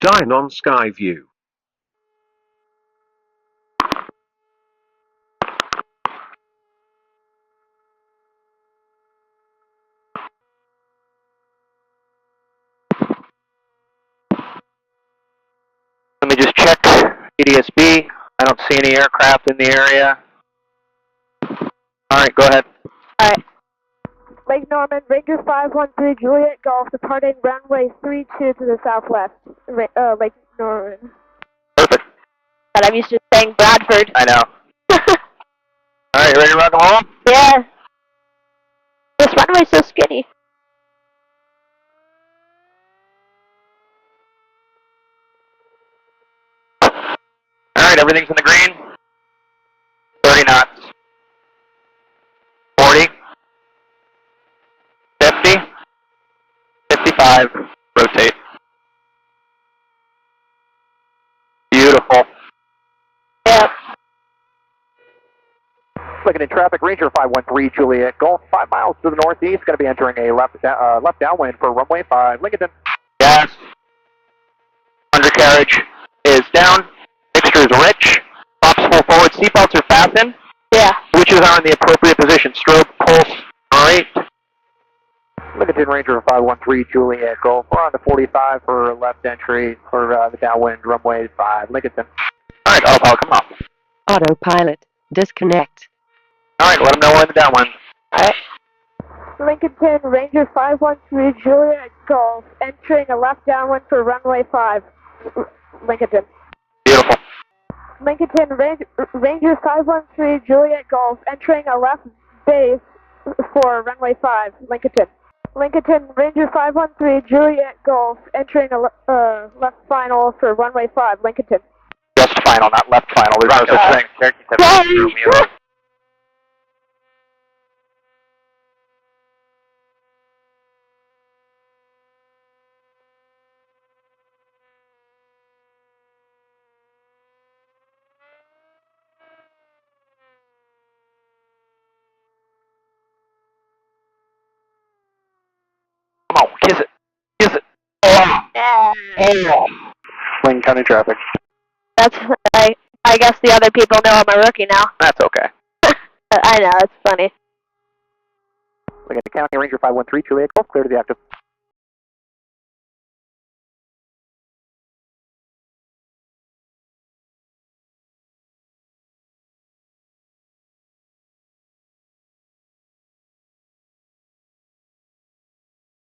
Dynon Skyview. Let me just check EDSB. I don't see any aircraft in the area. Alright, go ahead. Alright. Lake Norman, Ranger 513 Juliet Golf, departing runway 32 to the southwest. Lake Norman. Perfect. But I'm used to saying Bradford. I know. Alright, ready to rock and roll? Yeah. This runway's so skinny. Alright, everything's in the green. 30 knots. 40. 50. 55. Rotate. Beautiful. Yep. Looking at traffic, Ranger 513 Juliet Golf, 5 miles to the northeast, going to be entering a left downwind for runway 5, Lincoln. Gas. Undercarriage is down. Mixture is rich. Props full forward. Seatbelts are fastened. Yeah. Switches are in the appropriate position. Strobe, pulse, right. Lincoln Ranger 513 Juliet Golf, we're on the 45 for left entry for the downwind runway 5, Lincoln. Alright, autopilot, come on. Autopilot, disconnect. Alright, let them know we're in the downwind. Alright. Lincoln Ranger 513 Juliet Golf, entering a left downwind for runway 5, Lincoln. Beautiful. Lincoln Ranger 513 Juliet Golf, entering a left base for runway 5, Lincoln. Lincoln Ranger 513 Juliet Golf, entering a left final for runway 5, Lincoln. Just final, not left final. There's no such thing. Come on, kiss it. Kiss it. Oh. Oh. Lincoln County traffic. That's, I guess the other people know I'm a rookie now. That's okay. I know, it's funny. Lincoln County Ranger 513 Juliet Golf, clear to the active.